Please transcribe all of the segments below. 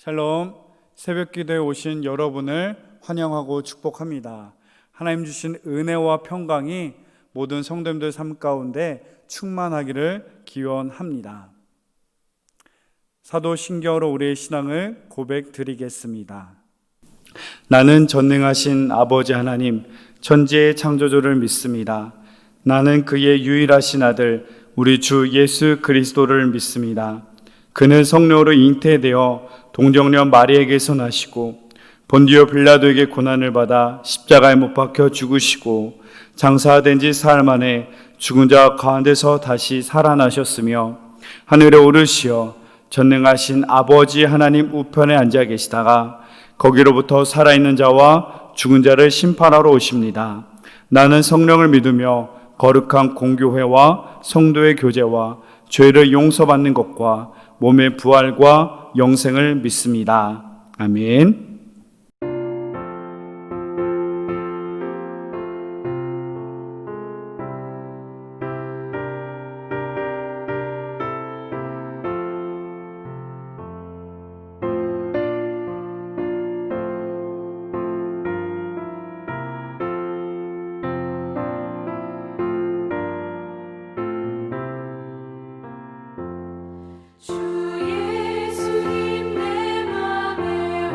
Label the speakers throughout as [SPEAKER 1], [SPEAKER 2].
[SPEAKER 1] 샬롬, 새벽 기도에 오신 여러분을 환영하고 축복합니다. 하나님 주신 은혜와 평강이 모든 성도님들 삶 가운데 충만하기를 기원합니다. 사도신경으로 우리의 신앙을 고백드리겠습니다. 나는 전능하신 아버지 하나님, 천지의 창조주를 믿습니다. 나는 그의 유일하신 아들, 우리 주 예수 그리스도를 믿습니다. 그는 성령으로 잉태되어 동정녀 마리에게서 나시고 본디오 빌라도에게 고난을 받아 십자가에 못 박혀 죽으시고 장사된 지 사흘 만에 죽은 자 가운데서 다시 살아나셨으며 하늘에 오르시어 전능하신 아버지 하나님 우편에 앉아 계시다가 거기로부터 살아있는 자와 죽은 자를 심판하러 오십니다. 나는 성령을 믿으며 거룩한 공교회와 성도의 교제와 죄를 용서받는 것과 몸의 부활과 영생을 믿습니다. 아멘.
[SPEAKER 2] 주 예수님 내 맘에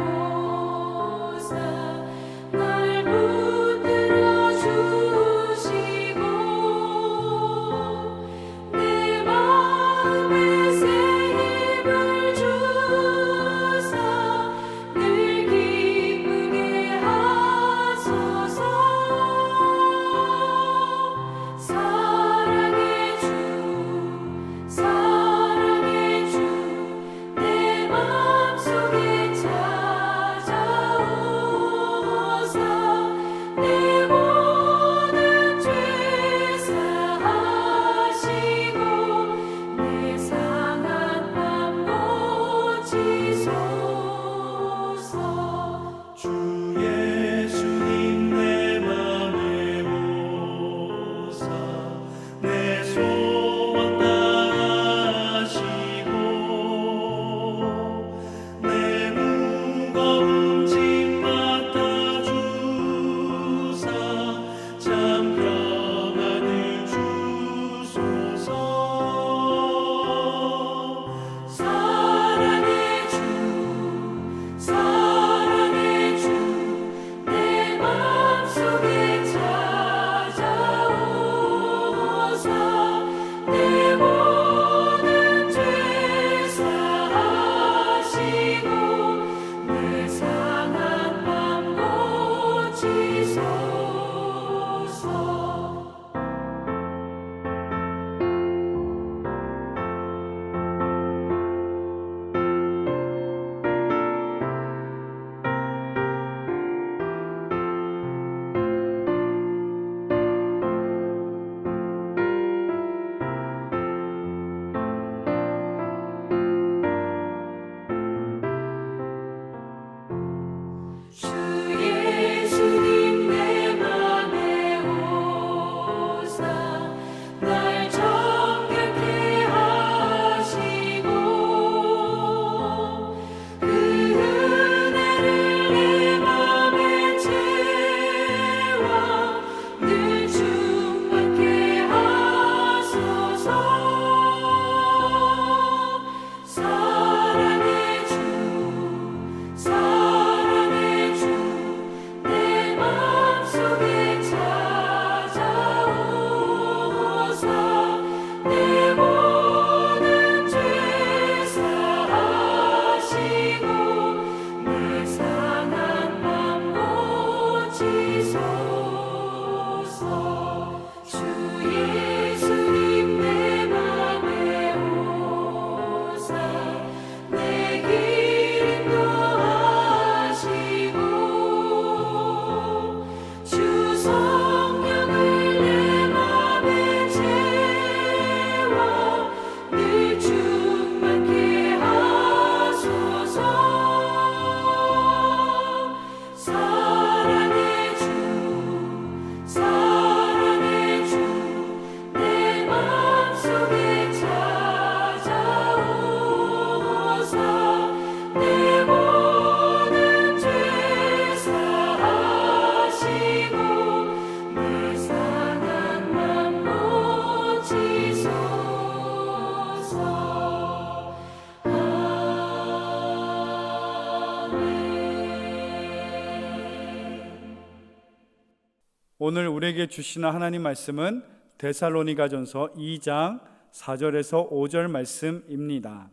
[SPEAKER 1] 오늘 우리에게 주시는 하나님 말씀은 데살로니가전서 2장 4절에서 5절 말씀입니다.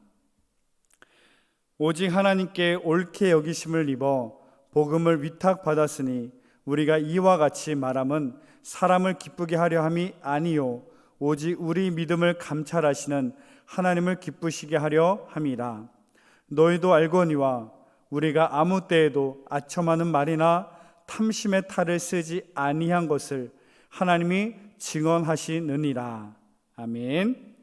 [SPEAKER 1] 오직 하나님께 옳게 여기심을 입어 복음을 위탁받았으니 우리가 이와 같이 말함은 사람을 기쁘게 하려 함이 아니요 오직 우리 믿음을 감찰하시는 하나님을 기쁘시게 하려 함이라. 너희도 알거니와 우리가 아무 때에도 아첨하는 말이나 탐심의 탈을 쓰지 아니한 것을 하나님이 증언하시느니라. 아멘.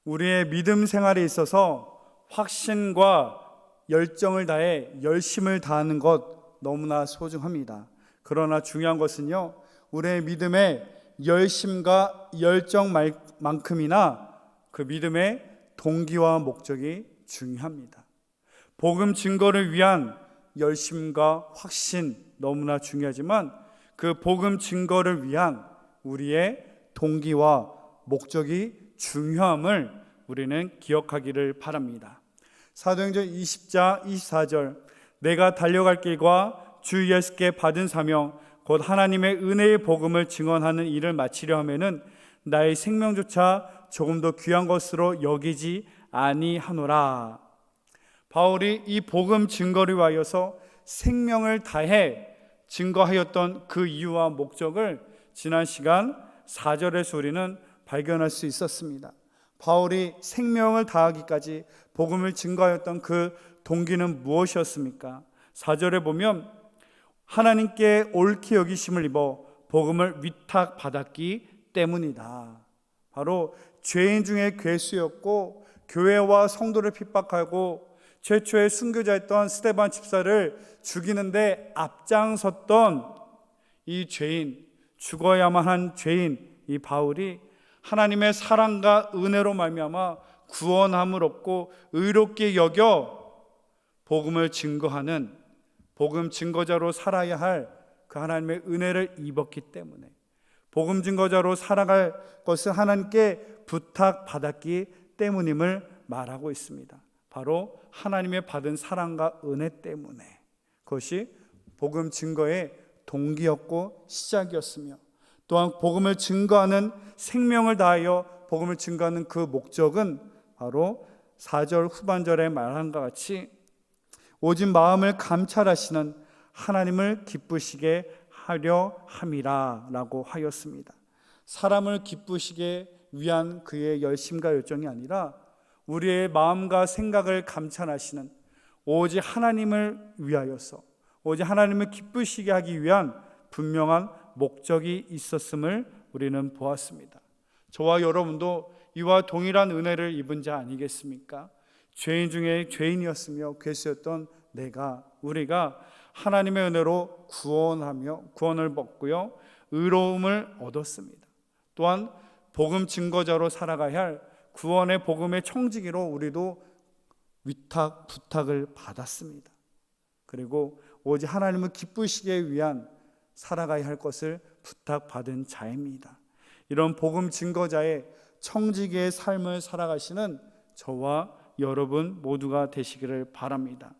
[SPEAKER 1] 우리의 믿음 생활에 있어서 확신과 열정을 다해 열심을 다하는 것 너무나 소중합니다. 그러나 중요한 것은요, 우리의 믿음의 열심과 열정만큼이나 그 믿음의 동기와 목적이 중요합니다. 복음 증거를 위한 열심과 확신 너무나 중요하지만 그 복음 증거를 위한 우리의 동기와 목적이 중요함을 우리는 기억하기를 바랍니다. 사도행전 20장 24절 내가 달려갈 길과 주 예수께 받은 사명 곧 하나님의 은혜의 복음을 증언하는 일을 마치려 하면은 나의 생명조차 조금 더 귀한 것으로 여기지 아니하노라. 바울이 이 복음 증거를 위하여서 생명을 다해 증거하였던 그 이유와 목적을 지난 시간 4절에서 우리는 발견할 수 있었습니다. 바울이 생명을 다하기까지 복음을 증거하였던 그 동기는 무엇이었습니까? 4절에 보면 하나님께 옳게 여기심을 입어 복음을 위탁받았기 때문이다. 바로 죄인 중에 괴수였고 교회와 성도를 핍박하고 최초의 순교자였던 스데반 집사를 죽이는데 앞장섰던 이 죄인, 죽어야만 한 죄인 이 바울이 하나님의 사랑과 은혜로 말미암아 구원함을 얻고 의롭게 여겨 복음을 증거하는 복음 증거자로 살아야 할 그 하나님의 은혜를 입었기 때문에 복음 증거자로 살아갈 것을 하나님께 부탁받았기 때문임을 말하고 있습니다. 바로 하나님의 받은 사랑과 은혜 때문에 그것이 복음 증거의 동기였고 시작이었으며 또한 복음을 증거하는 생명을 다하여 복음을 증거하는 그 목적은 바로 4절 후반절에 말한 것 같이 오직 마음을 감찰하시는 하나님을 기쁘시게 하려 함이라 라고 하였습니다. 사람을 기쁘시게 위한 그의 열심과 열정이 아니라 우리의 마음과 생각을 감찰하시는 오직 하나님을 위하여서 오직 하나님을 기쁘시게 하기 위한 분명한 목적이 있었음을 우리는 보았습니다. 저와 여러분도 이와 동일한 은혜를 입은 자 아니겠습니까? 죄인 중에 죄인이었으며 괴수였던 우리가 하나님의 은혜로 구원을 받고요 의로움을 얻었습니다. 또한 복음 증거자로 살아가야 할 구원의 복음의 청지기로 우리도 부탁을 받았습니다. 그리고 오직 하나님을 기쁘시게 위한 살아가야 할 것을 부탁받은 자입니다. 이런 복음 증거자의 청지기의 삶을 살아가시는 저와 여러분 모두가 되시기를 바랍니다.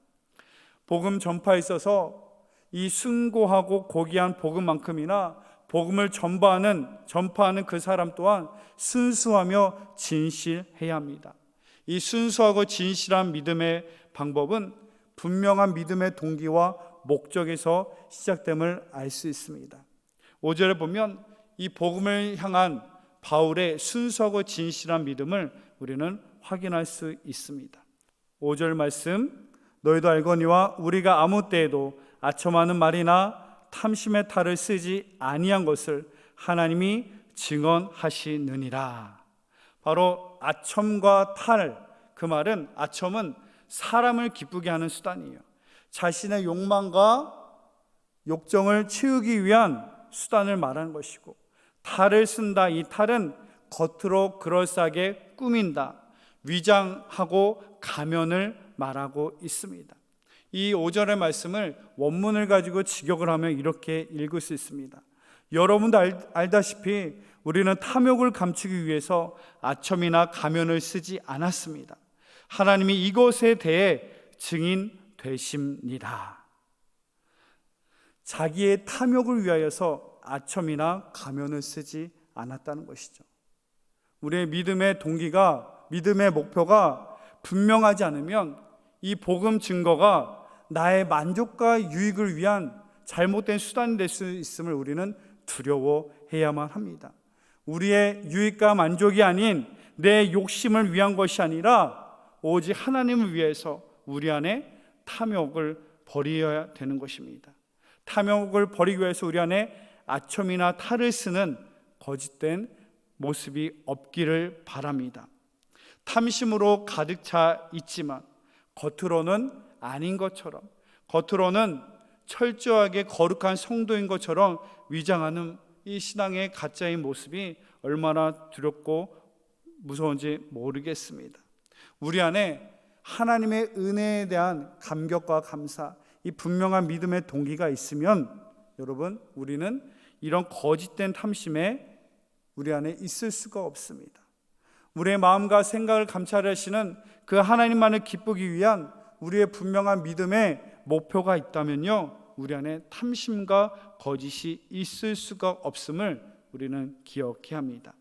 [SPEAKER 1] 복음 전파에 있어서 이 숭고하고 고귀한 복음만큼이나 복음을 전파하는 그 사람 또한 순수하며 진실해야 합니다. 이 순수하고 진실한 믿음의 방법은 분명한 믿음의 동기와 목적에서 시작됨을 알 수 있습니다. 5절에 보면 이 복음을 향한 바울의 순수하고 진실한 믿음을 우리는 확인할 수 있습니다. 5절 말씀 너희도 알거니와 우리가 아무 때에도 아첨하는 말이나 탐심의 탈을 쓰지 아니한 것을 하나님이 증언하시느니라. 바로 아첨과 탈, 그 말은 아첨은 사람을 기쁘게 하는 수단이에요. 자신의 욕망과 욕정을 채우기 위한 수단을 말하는 것이고 탈을 쓴다. 이 탈은 겉으로 그럴싸하게 꾸민다, 위장하고 가면을 말하고 있습니다. 이 5절의 말씀을 원문을 가지고 직역을 하면 이렇게 읽을 수 있습니다. 여러분도 알다시피 우리는 탐욕을 감추기 위해서 아첨이나 가면을 쓰지 않았습니다. 하나님이 이것에 대해 증인 되십니다. 자기의 탐욕을 위하여서 아첨이나 가면을 쓰지 않았다는 것이죠. 우리의 믿음의 동기가, 믿음의 목표가 분명하지 않으면 이 복음 증거가 나의 만족과 유익을 위한 잘못된 수단이 될 수 있음을 우리는 두려워해야만 합니다. 우리의 유익과 만족이 아닌 내 욕심을 위한 것이 아니라 오직 하나님을 위해서 우리 안에 탐욕을 버려야 되는 것입니다. 탐욕을 버리기 위해서 우리 안에 아첨이나 탈을 쓰는 거짓된 모습이 없기를 바랍니다. 탐심으로 가득 차 있지만 겉으로는 아닌 것처럼, 겉으로는 철저하게 거룩한 성도인 것처럼 위장하는 이 신앙의 가짜인 모습이 얼마나 두렵고 무서운지 모르겠습니다. 우리 안에 하나님의 은혜에 대한 감격과 감사, 이 분명한 믿음의 동기가 있으면 여러분, 우리는 이런 거짓된 탐심에 우리 안에 있을 수가 없습니다. 우리의 마음과 생각을 감찰하시는 그 하나님만을 기쁘기 위한 우리의 분명한 믿음의 목표가 있다면요, 우리 안에 탐심과 거짓이 있을 수가 없음을 우리는 기억해야 합니다.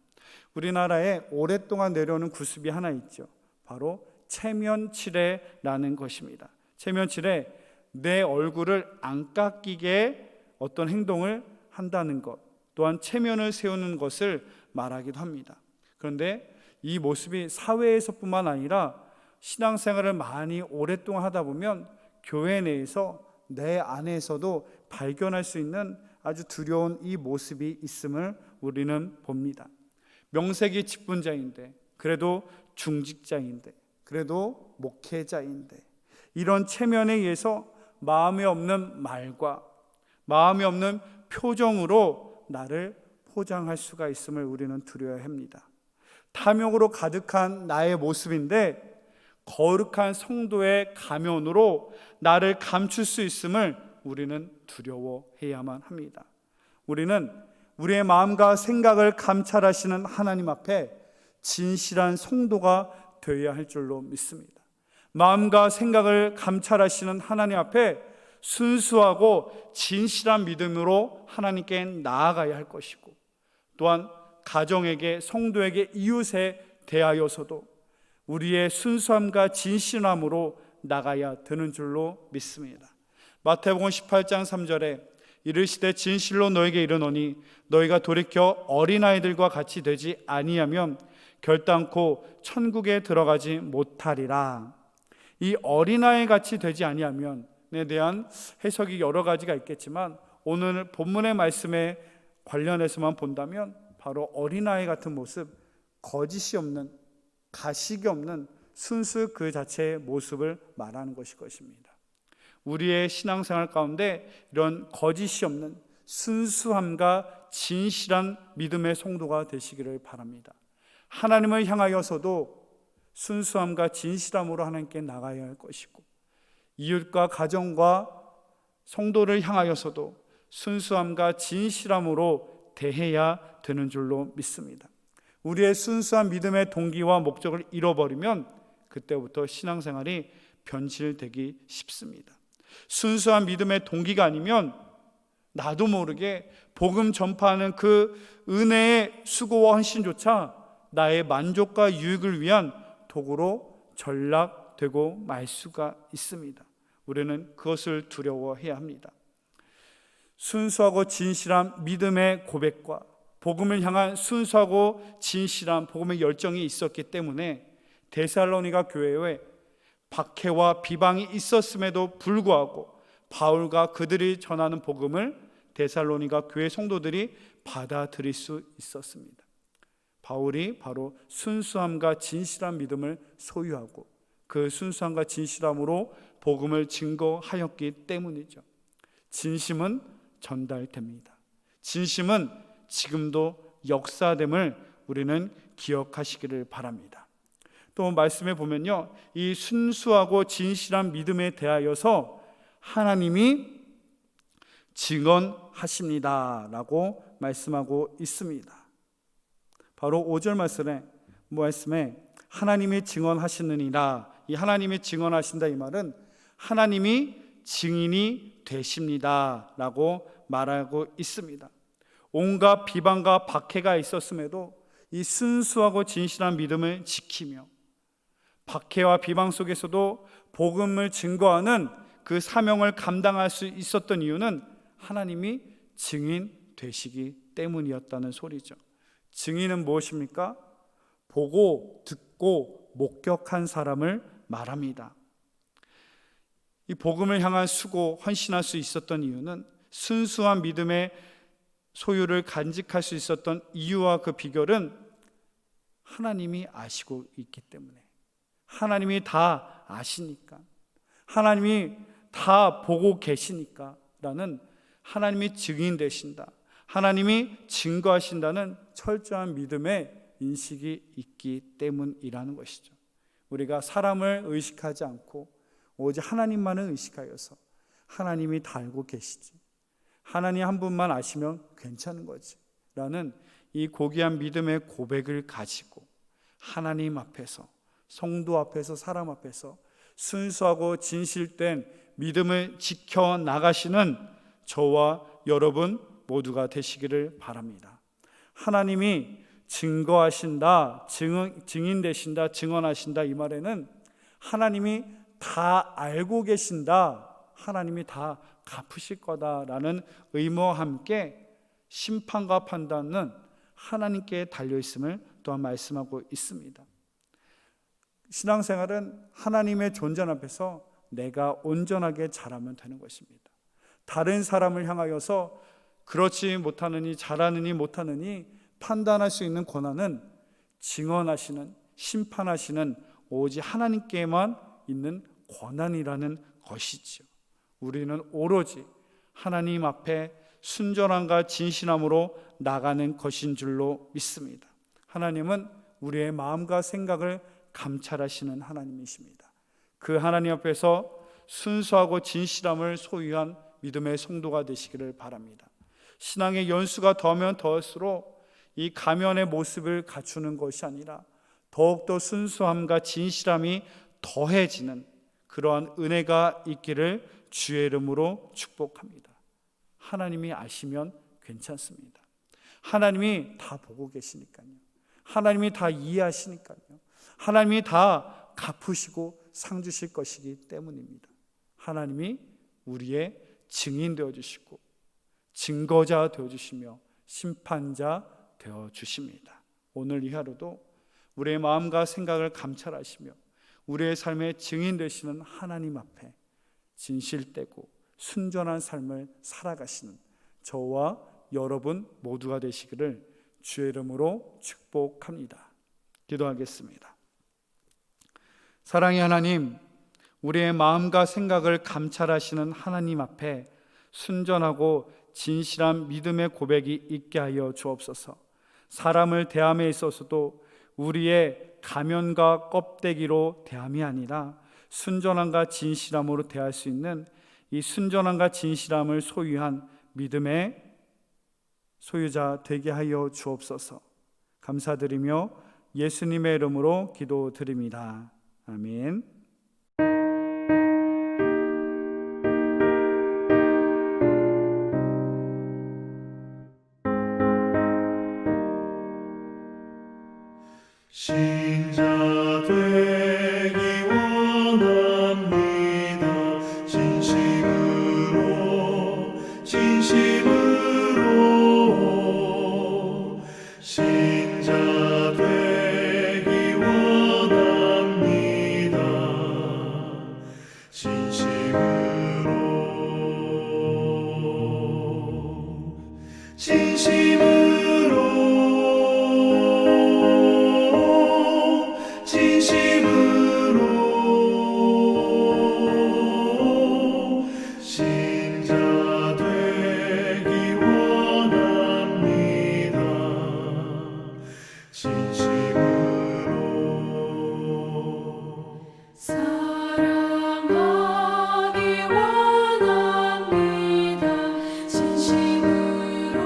[SPEAKER 1] 우리나라에 오랫동안 내려오는 구습이 하나 있죠. 바로 체면치레라는 것입니다. 체면치레, 내 얼굴을 안 깎이게 어떤 행동을 한다는 것, 또한 체면을 세우는 것을 말하기도 합니다. 그런데 이 모습이 사회에서뿐만 아니라 신앙생활을 많이 오랫동안 하다 보면 교회 내에서 내 안에서도 발견할 수 있는 아주 두려운 이 모습이 있음을 우리는 봅니다. 명색이 직분자인데, 그래도 중직자인데, 그래도 목회자인데, 이런 체면에 의해서 마음에 없는 말과 마음에 없는 표정으로 나를 포장할 수가 있음을 우리는 두려워야 합니다. 탐욕으로 가득한 나의 모습인데 거룩한 성도의 가면으로 나를 감출 수 있음을 우리는 두려워해야만 합니다. 우리는 우리의 마음과 생각을 감찰하시는 하나님 앞에 진실한 성도가 되어야 할 줄로 믿습니다. 마음과 생각을 감찰하시는 하나님 앞에 순수하고 진실한 믿음으로 하나님께 나아가야 할 것이고, 또한 가정에게, 성도에게, 이웃에 대하여서도 우리의 순수함과 진실함으로 나가야 되는 줄로 믿습니다. 마태복음 18장 3절에 이르시되 진실로 너에게 이르노니 너희가 돌이켜 어린아이들과 같이 되지 아니하면 결단코 천국에 들어가지 못하리라. 이 어린아이 같이 되지 아니하면에 대한 해석이 여러 가지가 있겠지만 오늘 본문의 말씀에 관련해서만 본다면 바로 어린아이 같은 모습, 거짓이 없는, 가식이 없는 순수 그 자체의 모습을 말하는 것입니다. 우리의 신앙생활 가운데 이런 거짓이 없는 순수함과 진실한 믿음의 성도가 되시기를 바랍니다. 하나님을 향하여서도 순수함과 진실함으로 하나님께 나가야 할 것이고, 이웃과 가정과 성도를 향하여서도 순수함과 진실함으로 대해야 되는 줄로 믿습니다. 우리의 순수한 믿음의 동기와 목적을 잃어버리면 그때부터 신앙생활이 변질되기 쉽습니다. 순수한 믿음의 동기가 아니면 나도 모르게 복음 전파하는 그 은혜의 수고와 헌신조차 나의 만족과 유익을 위한 도구로 전락되고 말 수가 있습니다. 우리는 그것을 두려워해야 합니다. 순수하고 진실한 믿음의 고백과 복음을 향한 순수하고 진실한 복음의 열정이 있었기 때문에 데살로니가 교회에 박해와 비방이 있었음에도 불구하고 바울과 그들이 전하는 복음을 데살로니가 교회 성도들이 받아들일 수 있었습니다. 바울이 바로 순수함과 진실한 믿음을 소유하고 그 순수함과 진실함으로 복음을 증거하였기 때문이죠. 진심은 전달됩니다. 진심은 지금도 역사됨을 우리는 기억하시기를 바랍니다. 또 말씀에 보면요, 이 순수하고 진실한 믿음에 대하여서 하나님이 증언하십니다 라고 말씀하고 있습니다. 바로 5절 말씀에 하나님이 증언하시느니라, 이 하나님이 증언하신다 이 말은 하나님이 증인이 되십니다 라고 말하고 있습니다. 온갖 비방과 박해가 있었음에도 이 순수하고 진실한 믿음을 지키며 박해와 비방 속에서도 복음을 증거하는 그 사명을 감당할 수 있었던 이유는 하나님이 증인 되시기 때문이었다는 소리죠. 증인은 무엇입니까? 보고 듣고 목격한 사람을 말합니다. 이 복음을 향한 수고, 헌신할 수 있었던 이유는 순수한 믿음의 소유를 간직할 수 있었던 이유와 그 비결은 하나님이 아시고 있기 때문에, 하나님이 다 아시니까, 하나님이 다 보고 계시니까 라는, 하나님이 증인 되신다, 하나님이 증거하신다는 철저한 믿음의 인식이 있기 때문이라는 것이죠. 우리가 사람을 의식하지 않고 오직 하나님만을 의식하여서 하나님이 다 알고 계시지, 하나님 한 분만 아시면 괜찮은 거지 라는 이 고귀한 믿음의 고백을 가지고 하나님 앞에서, 성도 앞에서, 사람 앞에서 순수하고 진실된 믿음을 지켜나가시는 저와 여러분 모두가 되시기를 바랍니다. 하나님이 증거하신다, 증인 되신다, 증언하신다, 이 말에는 하나님이 다 알고 계신다, 하나님이 다 갚으실 거다라는 의무와 함께 심판과 판단은 하나님께 달려있음을 또한 말씀하고 있습니다. 신앙생활은 하나님의 존재 앞에서 내가 온전하게 자라면 되는 것입니다. 다른 사람을 향하여서 그렇지 못하느니, 잘하느니 못하느니 판단할 수 있는 권한은 증언하시는, 심판하시는 오직 하나님께만 있는 권한이라는 것이지요. 우리는 오로지 하나님 앞에 순전함과 진실함으로 나가는 것인 줄로 믿습니다. 하나님은 우리의 마음과 생각을 감찰하시는 하나님이십니다. 그 하나님 앞에서 순수하고 진실함을 소유한 믿음의 성도가 되시기를 바랍니다. 신앙의 연수가 더하면 더할수록 이 가면의 모습을 갖추는 것이 아니라 더욱더 순수함과 진실함이 더해지는 그러한 은혜가 있기를 주의 이름으로 축복합니다. 하나님이 아시면 괜찮습니다. 하나님이 다 보고 계시니까요. 하나님이 다 이해하시니까요. 하나님이 다 갚으시고 상 주실 것이기 때문입니다. 하나님이 우리의 증인 되어주시고 증거자 되어주시며 심판자 되어주십니다. 오늘 이 하루도 우리의 마음과 생각을 감찰하시며 우리의 삶의 증인 되시는 하나님 앞에 진실되고 순전한 삶을 살아가시는 저와 여러분 모두가 되시기를 주의 이름으로 축복합니다. 기도하겠습니다. 사랑의 하나님, 우리의 마음과 생각을 감찰하시는 하나님 앞에 순전하고 진실한 믿음의 고백이 있게 하여 주옵소서. 사람을 대함에 있어서도 우리의 가면과 껍데기로 대함이 아니라 순전함과 진실함으로 대할 수 있는 이 순전함과 진실함을 소유한 믿음의 소유자 되게 하여 주옵소서. 감사드리며 예수님의 이름으로 기도드립니다. 아멘.
[SPEAKER 2] 신자 되기 원합니다. 진심으로 신자 되기 원합니다.
[SPEAKER 3] 사랑하기 원합니다. 진심으로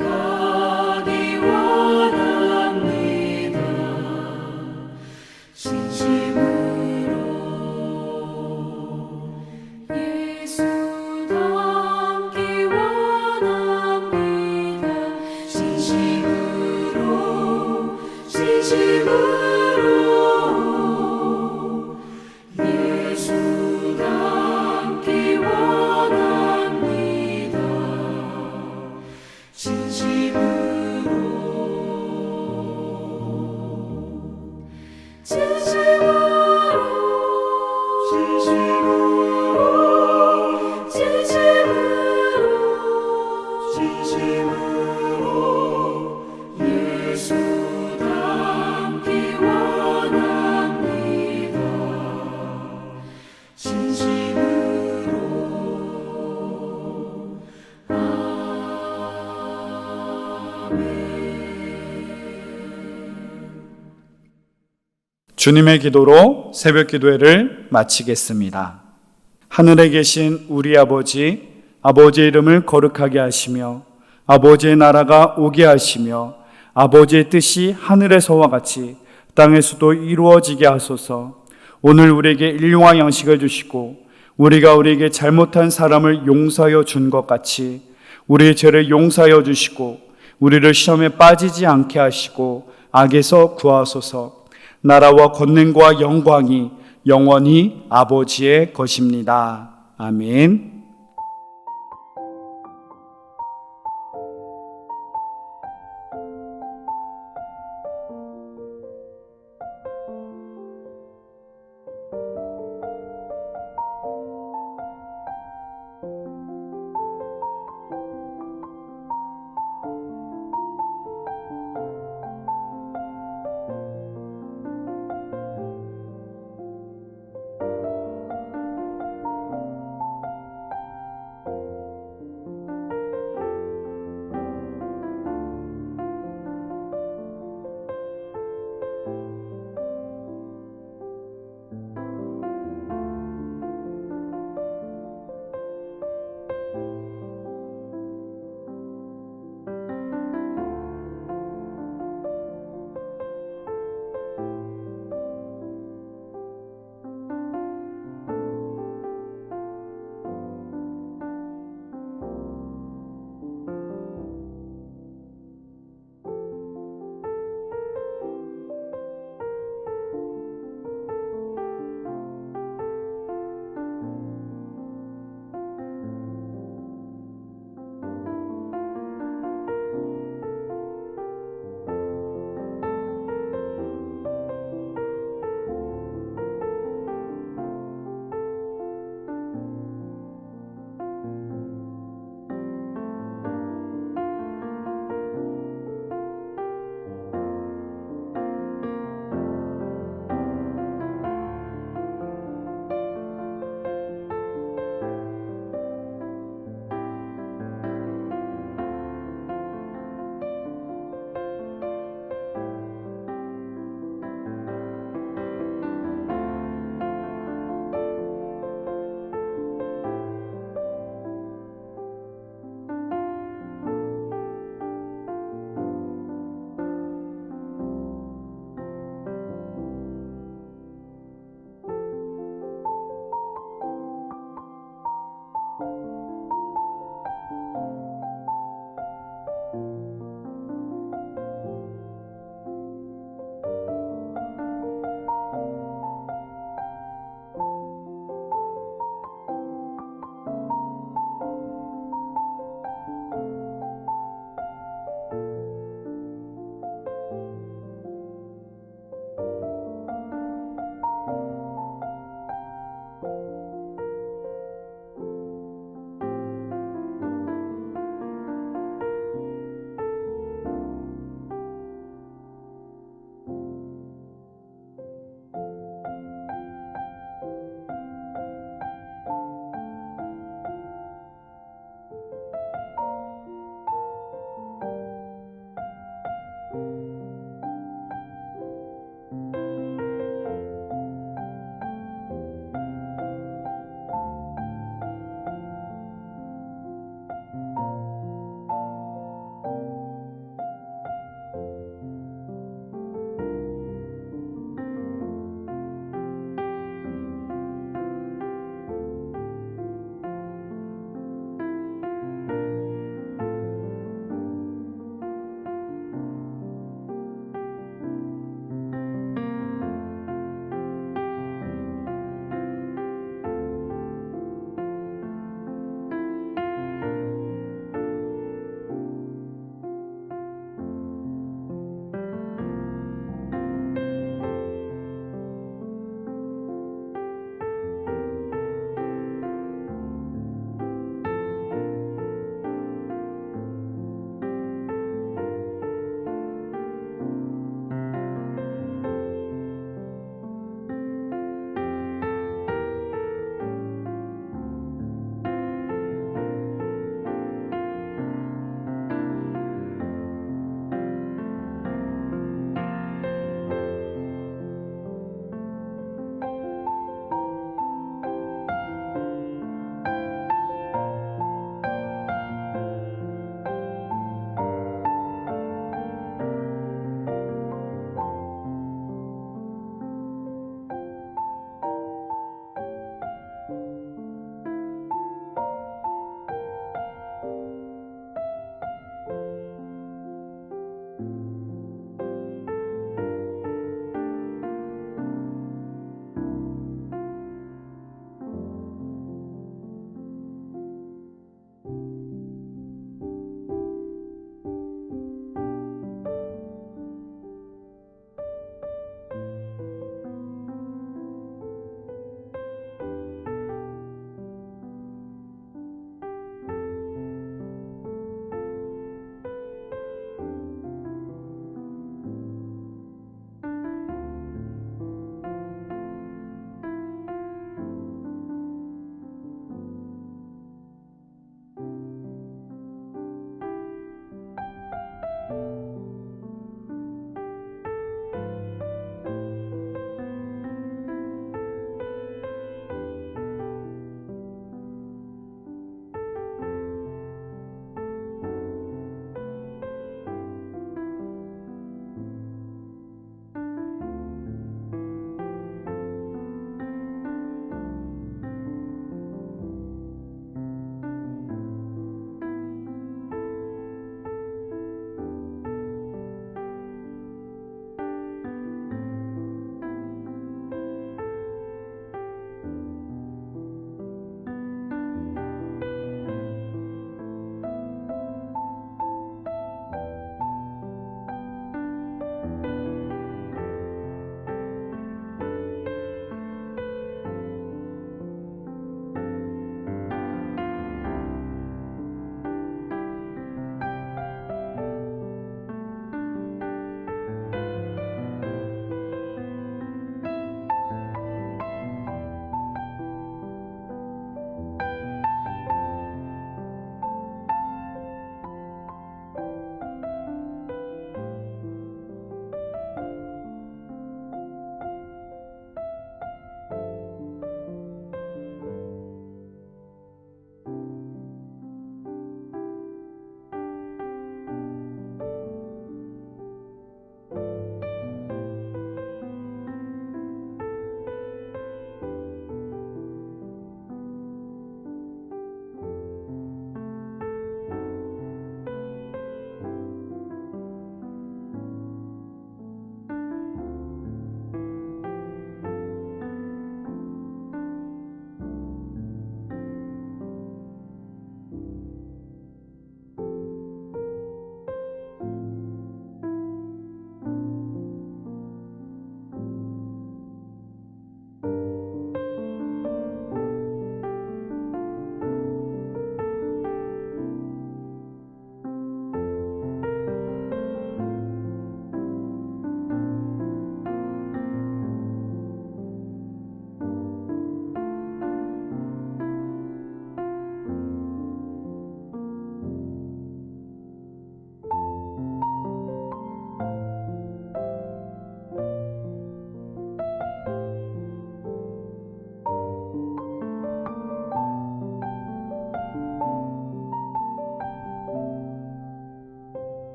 [SPEAKER 3] 거룩하기 원합니다. 진심으로 예수 닮기 원합니다. 진심으로 예수 닮기 원합니다.
[SPEAKER 2] 진심으로
[SPEAKER 3] 예수 닮기 원합니다. 진심으로
[SPEAKER 1] 주님의 기도로 새벽 기도회를 마치겠습니다. 하늘에 계신 우리 아버지, 아버지의 이름을 거룩하게 하시며 아버지의 나라가 오게 하시며 아버지의 뜻이 하늘에서와 같이 땅에서도 이루어지게 하소서. 오늘 우리에게 일용할 양식을 주시고 우리가 우리에게 잘못한 사람을 용서하여 준 것 같이 우리의 죄를 용서하여 주시고 우리를 시험에 빠지지 않게 하시고 악에서 구하소서. 나라와 권능과 영광이 영원히 아버지의 것입니다. 아멘.